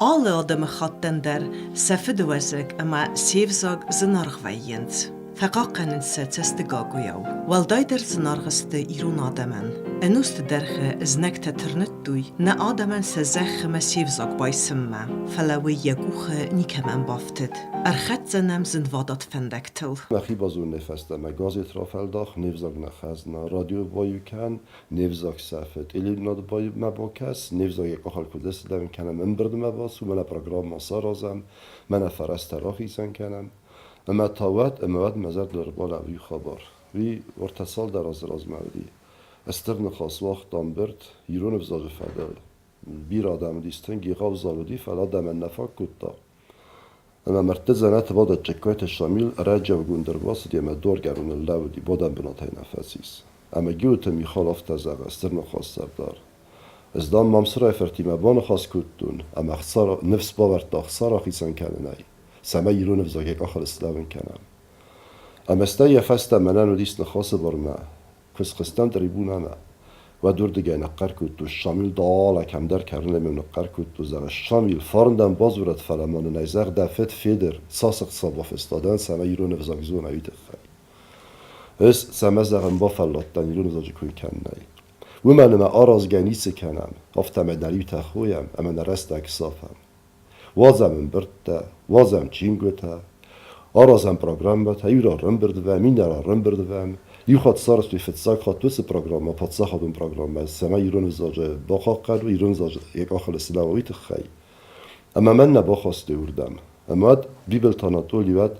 Alle آدم خاطن در سفد وزگ اما سیفزاگ زنارغویند. ثقاقن ستستقاقویو. والدای در زنارغست ایرون آدمن. انوست درخ ازنک تترنت دوی نه آدمن سزخ مسیفزاگ بایسمه. فلوی یگوخ نیکمن بافتد. ارخت زنم زندوادات فندکتل. نخی بازون نفسته مگاز اطرافل داخ نفزاگ نخزنا رادیو بایو کن نفزاگ سفت ایلی ناد بایو مباکس نفزاگ یک آخر کدست دم کنم من برد مباسو من پروگرام ماسا رازم من فرست راخی سن کنم اما تاوت امواد مزد در بالا وی خبر وی ورتصال در از مودی استر نخواست وقت دام برد ایرون بزاج فدال بیر آدم دیستن گیغاو زالودی فلا دم نفاق کتا اما مرتزنات بعد چکایت شامل راجع و گندرباس دیما دور گرون اللودی بودن بناتای نفسیس اما گیوت میخالف تزاق استر نخواست سردار از دام مامسرای فرتیمه بان خواست کتون اما خسار نفس باور تا خسار آخیسان کنه نی سما ایرون بزاگ آخر استلاون کنم اما استا فست منن و دیست نخواست برما کس خستان تریبون اما و دور دیگه نقر کت و شامل دالا کم در کردن من نقر کت و زغ شامل فارندم باز ورد فلمان و نیزر دفت فیدر ساسق صباف استادن سما ایرون بزاگ زون اویت خی اس سما زغم با فلاتن ایرون بزاگ کوی کن نی و من ما آراز گنیس کنم افتم دریو تخویم اما نرست اکسافم وازم برد وازم چینگوته آرازم پروگرام بات ایرا رم برد و مینرا رم برد و یخواد سارس توی فتساق خود توس پروگرام پادسا خودم پروگرام سما ایرون زاج باخاقر و ایرون زاج یک آخر سلاویت خی اما من نباخواسته وردم اما بیبل تاناتولی ود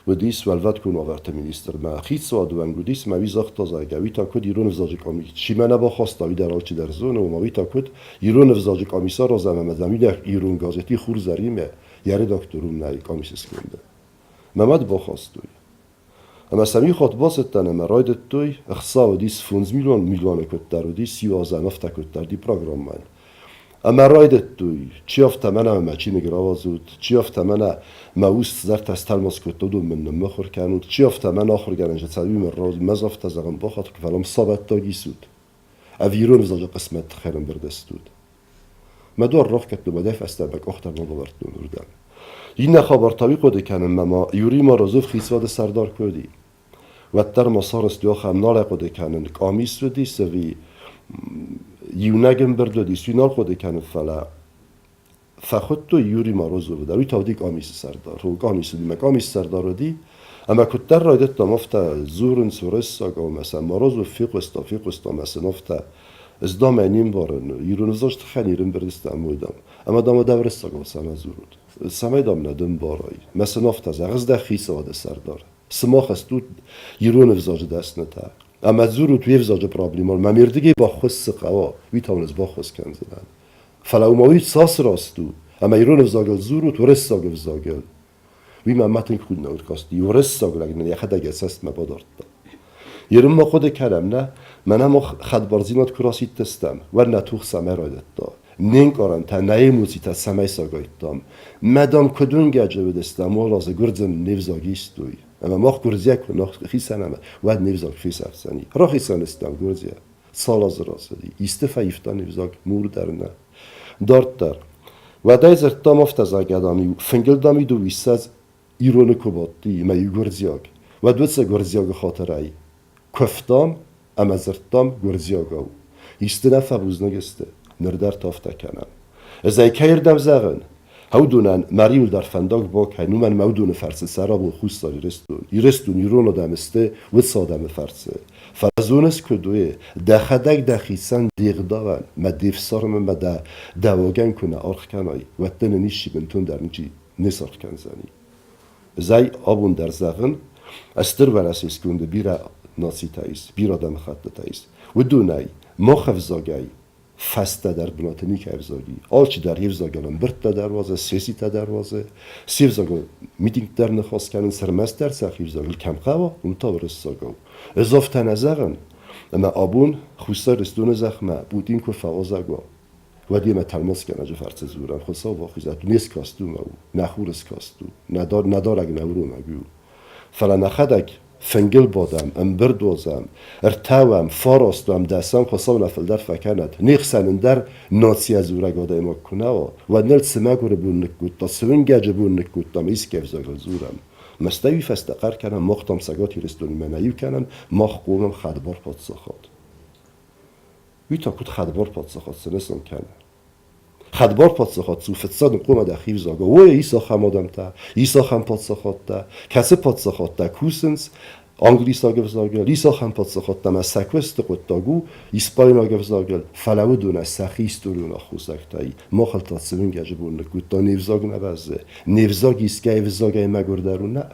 و دیس ولود کن آورت مینیستر ما خیت سواد و انگودیس ما ویزاخت تازه گوی تا کد ایرون زاج کامی چی من نباخواسته وی در آلچی در زون و ما وی تا کد ایرون زاج کامیسا را زمین زمین ایرون گازتی خور زریمه یاری دکترون نای کامیسس کنده ممد باخواستوی اما سمی خود باست تنه مرایدت توی اخصا و دیس 15 میلیون کتر و دیس 13 نفت کتر دی پروگرام من اما رایدت توی چی افت منه اما چی نگرا زود چی افت منه موست زرت از تلماس کتر دو من نمخور کنود چی افت منه آخر گرنج تسوی من راز مزافت زغم باخت که فلام صابت تاگی سود اویرون زاج قسمت خیرم بردستود مدار راه کت دو مدف استبک اختر مبارد نوردن این خبر طبیق کنم ما یوری ما رزوف خیسواد سردار کردی و تر مسارس دو خم نال قد کنن کامیس ودی سوی یونگم برد دی سینال قد کنن فلا فخود تو یوری ما رزوف بوده وی تودی کامیس سردار رو کامیس دی مکامیس سردار دی اما کتر رایدت تا مفتا زورن سورس ساگا مثلا ما رزوف فیقستا مثلا مفتا از دام اینیم بارن یورون زاشت خنیرم بردستم مودم اما دام دورست ساگا سما زورود سمای دام ندم بارایی مثلا نفت از عغز ده خیس آده سردار سماخ است تو یرون افزاج دست نتا اما زورو توی افزاج پرابلیمال ممیردگی با خص قوا وی تاونز با خص کن زدن فلاو ماوی ساس راستو اما یرون افزاگل زورو تو رست ساگ افزاگل وی ممتن خود نود کاستی یورست ساگل اگه نه خد اگه سست مبادرت یرون ما خود کردم نه من هم خد بارزینات کراسی تستم و نتوخ سمه رایدت دا نینگ آرن تا نیموزی تا سمای ساگایتام مدام کدون گجه بدستم و رازه گردن نیوزاگیستوی اما ماخ گرزیه که نخ خیسنم و نیوزاگ خیس افسانی را خیسن استم گرزیه سال از راسه دی استفا ایفتا نیوزاگ مور در نه دارت در و دایزر تام افتازا گدامی فنگل دامی دو ویساز ایرون کباتی ما یو گرزیاگ و دوست گرزیاگ خاطرایی کفتام اما زرتام گرزیاگاو استنا فبوز نگسته نردر تافته کنن از ای کردم زغن هودونن مریول در فنداگ باک هنومن مودون فرس سراب و خوست داری رستون ایرون آدم استه و سادم فرسه فرزونس کدوه دخدک دخیسن دیغداون ما دیفسارم ما دواگن کنه آرخ کنای و تن نیشی بنتون در نجی نسارخ کن زنی زی آبون در زغن استر ورسیس کنده بیره ناسی تایست بیر آدم خط تایست و دونای مخ افزاگای فسته در بناتنی که افزاگی آلچی در افزاگلان برد تا دروازه سیسی تا دروازه سی افزاگل میتینگ در نخواست کنن سرمست در سخی افزاگل کم قوا اون تا برست ساگو اضافه نزغن اما آبون خوسته رستون زخمه بودین که فوازگوا و دیمه تلماس کنه جو فرس زورم خسا واخیزت نیست کاستو مو نخورس کاستو ندار اگه نورو مگو فلا نخدک فنجل بودم امبرد وزم ارتاوم فاراستم دستم خواستم نفل در فکند نیخ سنندر ناسی از او رگاده ما کنه و نل سمگور بون نکود تا سوین گجه بون نکود تا میس که افزاگل زورم مستوی فستقر کنم مختم سگاتی رستونی منیو کنم مخ قومم خدبار پادساخات وی تا کود خدبار پادساخات سنسان کنه خدبار پادساخات سو فتساد قوم دخیو زاگا و ایسا خم آدم تا ایسا خم پادساخات تا کسی پادساخات تا کوسنس انگلیسا گفزاگل ایسا خم پادساخات تا مسکوست قطاگو اسپاینا گفزاگل فلو دونه سخیست دونه خوزکتایی ما خلطات سوین گجبون نکود تا نیوزاگ نبزه نیوزاگ ایسکه ایوزاگه مگردرون نه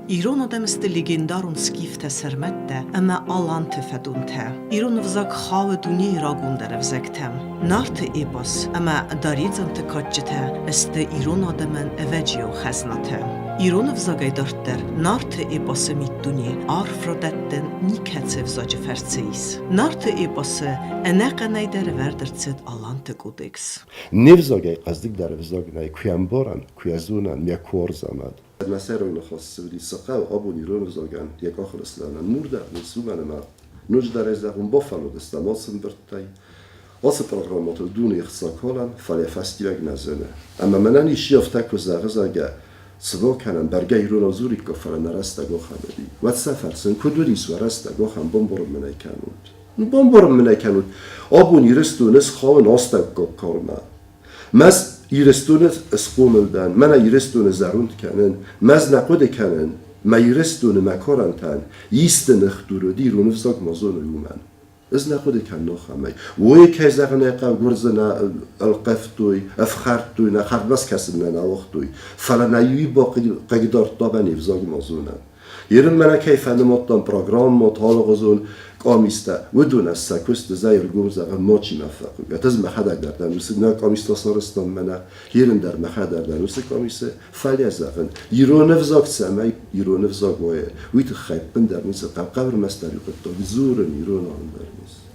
ایران آدم است لگندارون سکیفت سرمته اما آلان تفدونته ایران وزاق خواه دنیای را گوندر وزاقتم نارت ایباس اما داریدزم تکاجته است ایران آدمن اوجیو خزنته ایران وزاقای دارتر نارت ایباس مید دنیا عارف را دادن نیکت وزاج فرسیس نارت ایباس انقه نیدر وردرتید آلان تکودکس نیوزاگه قصدیک در وزاگ نای کویم بارن کویزونن میا کور زمد مسیر رو نخواست سویدی سقا و آبون ایران وزاگن یک آخر اسلانن مرده نسومن ما نوش در از دهم بافلو دستم آسم برتای آس پروگرامات دون اخساکالن فلی فستیوگ نزنه اما منن ایشی افتک و زاگه سوا کنن برگه ایران آزوری که فرن نرسته گو خمدی و سفرسن کدوریس و رسته گو خم بمبارم منای کنود بمبارم منای کنود آبون ایرستونس خواه ناسته گو کارما مز ایرستونس اسقوملدن من ایرستون زروند کنن مز نقود کنن ما ایرستون مکارن تن یست نخدورو دی رو نفزاق مازون یومن از نقود کن نخمه وی که زغنه قو گرزنا القفتوی افخرتوی نخرد بس کسب نناوختوی فلا نیوی با قیدار دابا نفزاق مازونن یرن من که فندماتان پروگرام مطال غزون قامیسته و دون از سکوست زیر گم زغن ماچی مفقو یتز مخدک در دنوسی نه قامیستا سارستان منه هیرن در مخد در دنوسی قامیسه فلی زغن ایران نفزاق سمه ایران نفزاق وایه ویت خیبن در نیسه قبر مستری قطع زورن ایران آن در نیسه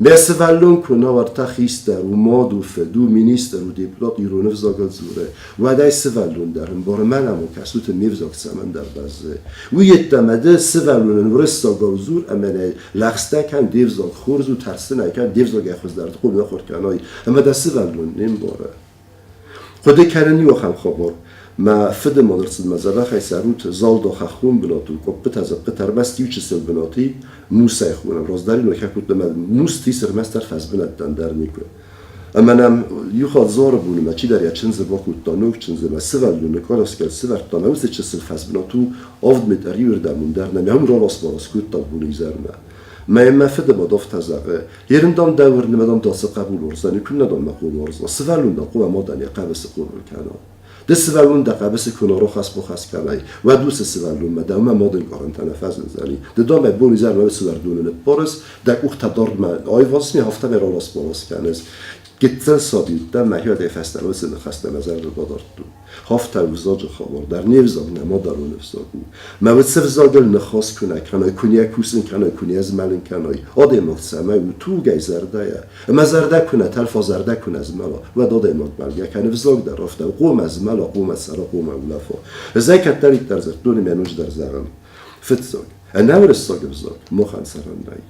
مسئولون کنه ورتا خیسته و مادو فدو مینیستر و دیپلات ایران نفزاقل زوره و دای سولون درن بار من همون کسوت نفزاق سمن در بزه و یتمده سولون ورستاقل زور امنه لخسته کن دیوزاق خورز و ترسنه کن دیوزاق اخوز درد خوب نخور کنای اما دا سولون نیم باره خوده کننی و خم خبر ما فد مدرسة مزرعة خي ساروت زال دو خخون بناتو كوبت هذا قطر بس تيوش سل بناتي موسى يخون رازدارين وكاكوت لما موس تيسر مستر فاز بنات در نيكو اما نم يخاد زار بونه ما چی در یا چنز باکوت دانوک چنز ما سوال دونه کاراس کل سوال دانه وسه چسل فاز بناتو آفد متری وردمون در نمی هم رالاس باراس کوت تا بونه يزرنا ما فد مدافت هزاقه يرندام دور نمدام داس قبول ورزاني كنا دام مقوم ورزنا سوالون دا قوة مادنيا قبس قبول كانوا دسوالون دقیقه بس کنارو خاص بخاص کنای و دوست سوالون مدام ما مادن کارنتن فاز نزنی دام بونی زر ما سوالون نپارس در وقت دارد ما آیواس می هفته می رالاس بالاس کنس گتل سادی دم مهیاد فستان واسه نخسته نظر رو دادرد هفته وزاج خبر در نیوزاگ نما درون نفساگو ما وسه وزاگل نخواست کنه کنای کنیه کوسن کنای کنیه از ملن کنای آده مقسمه و تو گی زرده اما زرده کنه تلفا زرده کنه از ملا و داده مقبل کنه وزاگ در رفته قوم از ملا قوم از سرا قوم اولافا زکت دارید در زرد دونی منوش در زرم فتزاگ انور الساگ وزاگ مخن سرندای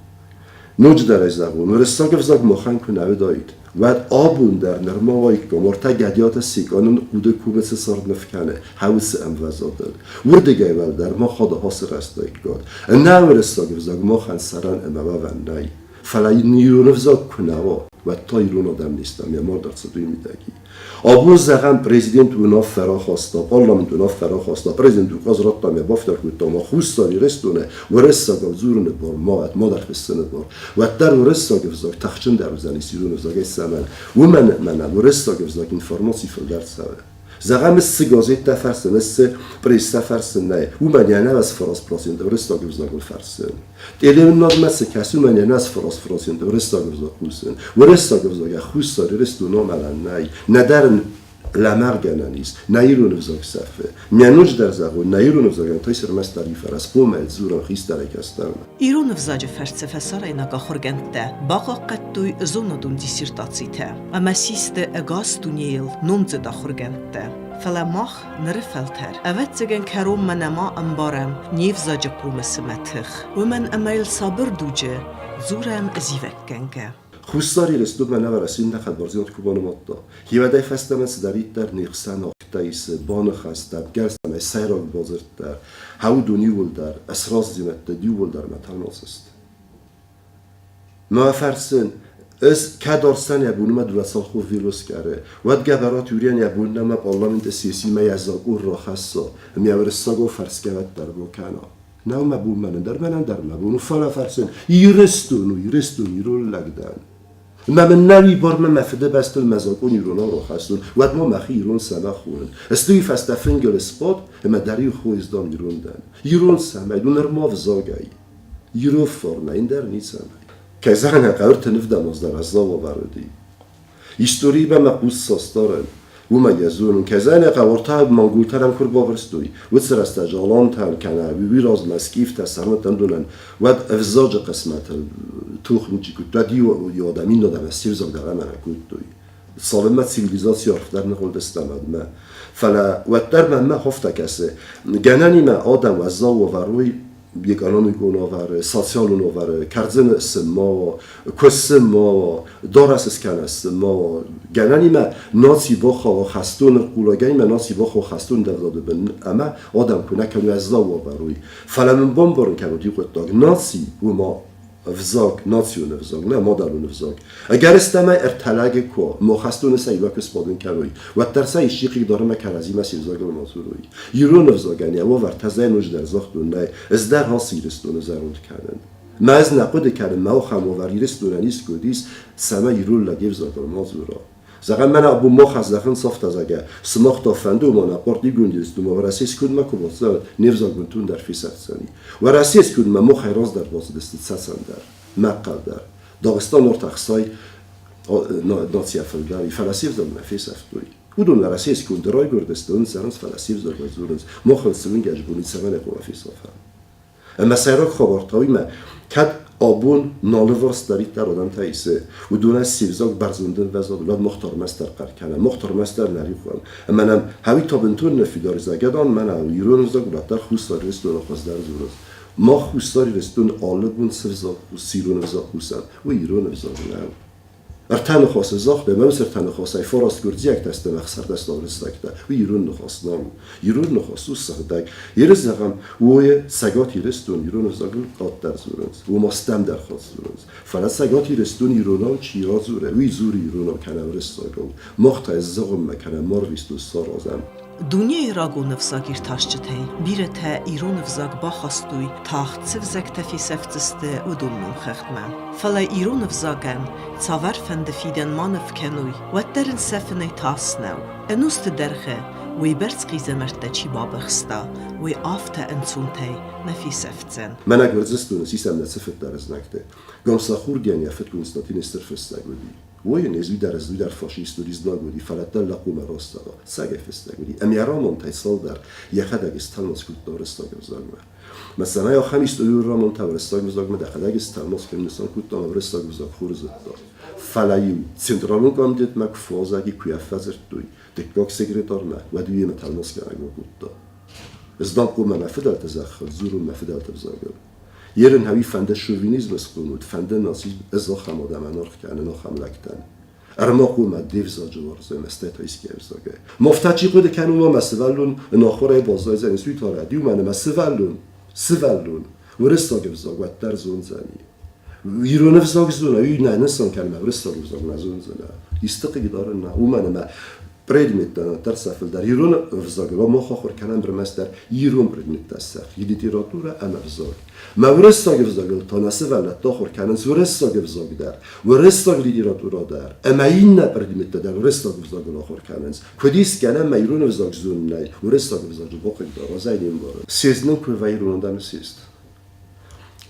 نوج در از زبون ورستاگ وزاگ مخن کنه دایید و آبون در نرماوایی که مرتا گدیات سیگانون قوده کومس سر نفکنه حوس اموزادل وردگی ول در ما خدا حاصل رستای گاد نه ورستاگ وزاگ مخن سران اموا و نای فلای نیرون وزاگ کنه و تا ایرون آدم نیستم یا مار در صدوی میدگی آبون زغن پرزیدنت اونا فرا خواستا پارلمنت اونا فرا خواستا پرزیدنت اونا رات نمی بافتر کود ما خوستاری رستونه و رستاگ زورونه بار ما در فستن بار و در رستاگ وزاگ تخچن در وزنی سیرون وزاگ سمن و من و رستاگ وزاگ اینفورماسی فل در سوه زغن مثل گازیت فرسن مثل پریستا فرسن نه و من یعنی از فراس پراسین در رستاگ وزاگ فرسن ایلیم ناد مثل کسی من یعنی از فراس پراسین در رستاگ وزاگ خوسن و رستاگ وزاگ خوستاری رستونه ملن نه ندارن لامرگانه نیست نیرون وزاگ صفه میانوج در زغون نیرون وزاگن تای سرمست داری فرس قوم زوران خیست در اکستان ایران وزاج فلسفه سرای نگاه خورگنده باقا قطوی زوندون دیسیرتاتسیته اما سیست اگاس دونیل نمز دا خورگنده فلا مخ نرفلتر أوتزگن كروم من ما أمبارم نيف زاج قوم سمتخ ومن أميل صابر دوجه زورم زيفكنك خوستاری رستو من نورسین نخد برزیات کوبان ماتا هیودای فستم سدارید در نیخسان آختایس بان خستم گرستم سیرال بازرد در هاو دونیول در اسراز زیمت دیول در متانوس است ما فرسن از کدارستان یبونم دولت خو ویروس کرده ود گبرات یوریان یبونم پارلمانت سیاسی میازاگور را خاصا میاورساگو فرس کرد در بوکانا نه مبون من در مبون فلا فرسن یرستون یرول لگدن من نوی بار من مفده بست المزاقون ایرونا رو خستون ود ما مخی ایرون سمه خورن استوی فستفن گل سپاد اما دری خویزدان ایرون دن ایرون سمه دونر ما وزاگایی ایرو فرنه این در نیت سمه که زنه قرار تنف دماز در ازا و بردی ایستوری به مقبوس ساستارن و مگزونن که زنه قوارتا منگولتر هم کر باورستوی و سر استجالان تن کنه وی راز مسکیف تسرمت دونن ود افزاج قسمت توخم چی کد دیو یادمین دادم استیر زاگ داره من کد توی سالمت سیویلیزاسی آفتر نقول دستمد من فلا و در من هفته کسه گنانی من آدم و زا و وروی یک آنونیکون آور ساسیالون آور کرزن سما کسما دارس اسکن سما گنانی من ناسی با خوا خستون قولاگی من ناسی با خوا خستون داده بن اما آدم کنه کنو از زا و وروی فلا من بمبارن کنو دیو قطع ناسی و ما افزاگ ناسیون افزاگ نه مادرون افزاگ اگر استمه ارتلاگ کو ما خستون سیوا کس پادن کروی و ترسای شیقی داره مکرزی مسیر زاگ و ماسوروی یرون افزاگنی اما ورتزای نوج در زاختون نه از در ها سیرستون زروند کردن ما از نقد کردن ما خم و وریرستون نیست کدیس سما یرون لگیو زاگ و ماسورا زغم من ابو ما خزدخن صفت از اگه سماخت آفنده و ما نقارتی گوندیست و رسیس کد ما کباسا نفزاگونتون در فیسد سنی و رسیس کد ما خیراز در باز دست سسن در مقل در داغستان ارتخصای ناسی افلداری فلسیف زن نفیس افتوی و دون رسیس کد درای گردستان سرنس فلسیف زن بزرنس ما خلصون گجبونی سمن اقوام فیس آفن اما سیراک خبارتاوی ما کد آبون نالورس دارید در آدم تایسه و دونه سیرزاگ برزندن وزاد ولاد مختار مستر قرکنه مختار مستر نری خوام منم هوی تابنتون نفیداری زگدان من ایران زاگ ولاد در خوستاری رستون خواست در زورز ما خوستاری رستون آلبون سرزاگ و سیرون زاگ خوستن و ایران زاگ نه ارتن خاص زاخ به ممسر تن خاص ای فراست گردی یک دست مخسر دست آورستکته و ایران نخواست نام ایران نخواست و سخدک یه زغم وی سگاتی رستون ایران زاگل قاد در زورنز و ماستم در خواست زورنز فلا سگاتی رستون ایران چیرا زوره وی زور ایران کنم رستاگل مخت از زغم مکنه مارویست و سارازم دنیای راگو نفساگیر تاشچتی بیرته ایرون نفساگ با خستوی تاخت سفزک تفی سفتسته و دومنون خختمم فلا ایرون نفساگن تاور فند فیدن ما نفکنوی و درن سفنی تاسنو انوست درخه وی برزقی زمرته چی بابخستا وی آفته انسونتی نفی سفتزن من اگر زستون سیسم نصفت در از نکته گامساخور گیانی افت کنستانتین استرفستگودی وی نزوی در ازوی در فاشیست و ریزناگودی فلت لقوم راستاگا سگه فستگودی امیرامون تایسال در یخد اگستان مسکوت دارستاگ بزاگمه مثلا یا خمیست اوی رامون تورستاگ بزاگمه دخل اگستان مسکوت نسان کوت دام ورستاگ بزاگ خورزت دار فلایو سنترالون کام دید مک فازاگی کویافزر دوی دکاک سکرتار ما و دوی متال مسکوت کوت دار ازدان قوم مفدال تزخل زورون مفدال تبزاگل یرن هوی فنده شووینیزم اسکونود فنده ناسیزم ازا خم آدم انارخ کنه ناخم لکتن ارما قوم دیوزا جوارزه مسته تایسکی ارزاگه مفتچی قده کنو ما مسولون ناخوره بازای زنی سوی تاره دیو منه مسولون ورستاگ بزاگ و در زون زنی ایرون افزاگ زونه وی نه نسان کنه ورستاگ بزاگ نزون زنه ایستقی داره نه او منه predmet در سفل در ایران افزاگلا ما خواهر کنم برمست در ایران predmet در سفل یه لیتراتور ام افزاگ ما ورستاگ افزاگل تا نسه ولد داخل کنن ورستاگ افزاگ در ورستاگ لیتراتورا در اما این نه predmet در ورستاگ افزاگل آخر کنن کدیس کنم ما ایران افزاگ زون نه ورستاگ افزاگ باقی داره زیدیم باره سیزنم که و ایران دم سیست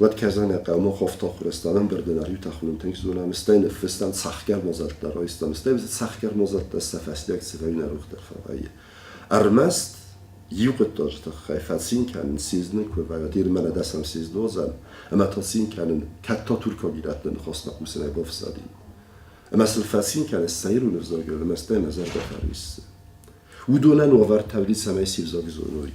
وقت کزان قوم خفت آخرستانم بردناریو تخلون تنگ زونم استین فستان سخگر مزد در آیستم استین سخگر مزد دست فستیک سوی نروخ در فوایی ارمست یوقت داشت خیفت سین کنن سیزن که و دیر من دستم 13 اما تا سین کنن کتا ترکا گیرد نخواست نقوس نگاف زدی اما سلفت سین کنن سیرون افزاگل مستین نظر بفریست ودونن وفر تولید سمای سیفزاگ زونوی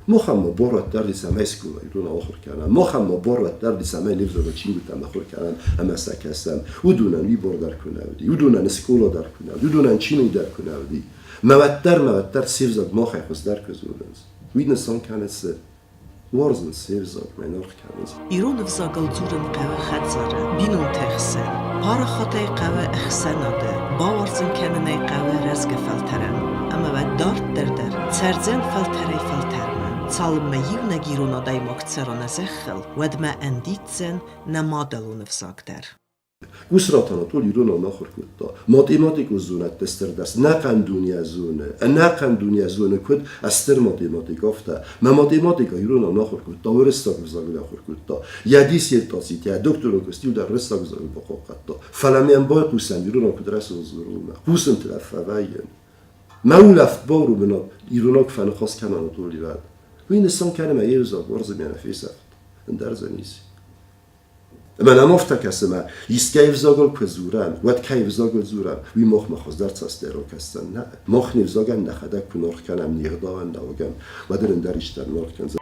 مخم بارات در سمای سکولا ایرون آخر کردن مخم بارات در سمای لیفزاگ چین بودم آخر کردن اما سکستم ودونن وی بار در کنودی ودونن اسکولا در کنودی ودونن چینی در کنودی موتر سیفزاگ ما خیلی در کزونز ویدنسان کنه وارزن سیفزاگ مناخ کنز ایران وزاگل زورن قوه خدزاره بینون تخسن پارا خطای قوه اخسناده باورزن کننه قوه رزگ فلترن اما و دارت در ترزن فلتره فلترمن سالم یونه گیرون آدای مکتسران زخل ودما اندیتزن نمادلون وزاگ در گوسراتانا طول ایران آخر کد ماتماتیک و زونت دستر دست نقن دنیا زونه کد استر ماتماتیک افته ما ماتماتیک ایران آخر کد تا ورستاگ وزاگل آخر کد یادیس یه تاسیت یا دکتر کستی در رستاگ وزاگل بخواد تا فلمیان با قوسن ایران کد رس وزرومه قوسن طرف فوایین ما ولفت بارو بنا ایران که فن خاص کنن طولی بعد و این انسان کنه ما یه وزاگ ورز میانه فیسافت اندرز نیست من امافتا کسمه ایسکای وزاگل کزورن ود کای وزاگل زورن وی مخ مخازدار تسترو کستن نه مخ نیوزاگن نخدک کنار کنم نیردان نوگم و درن دریشتر نور کن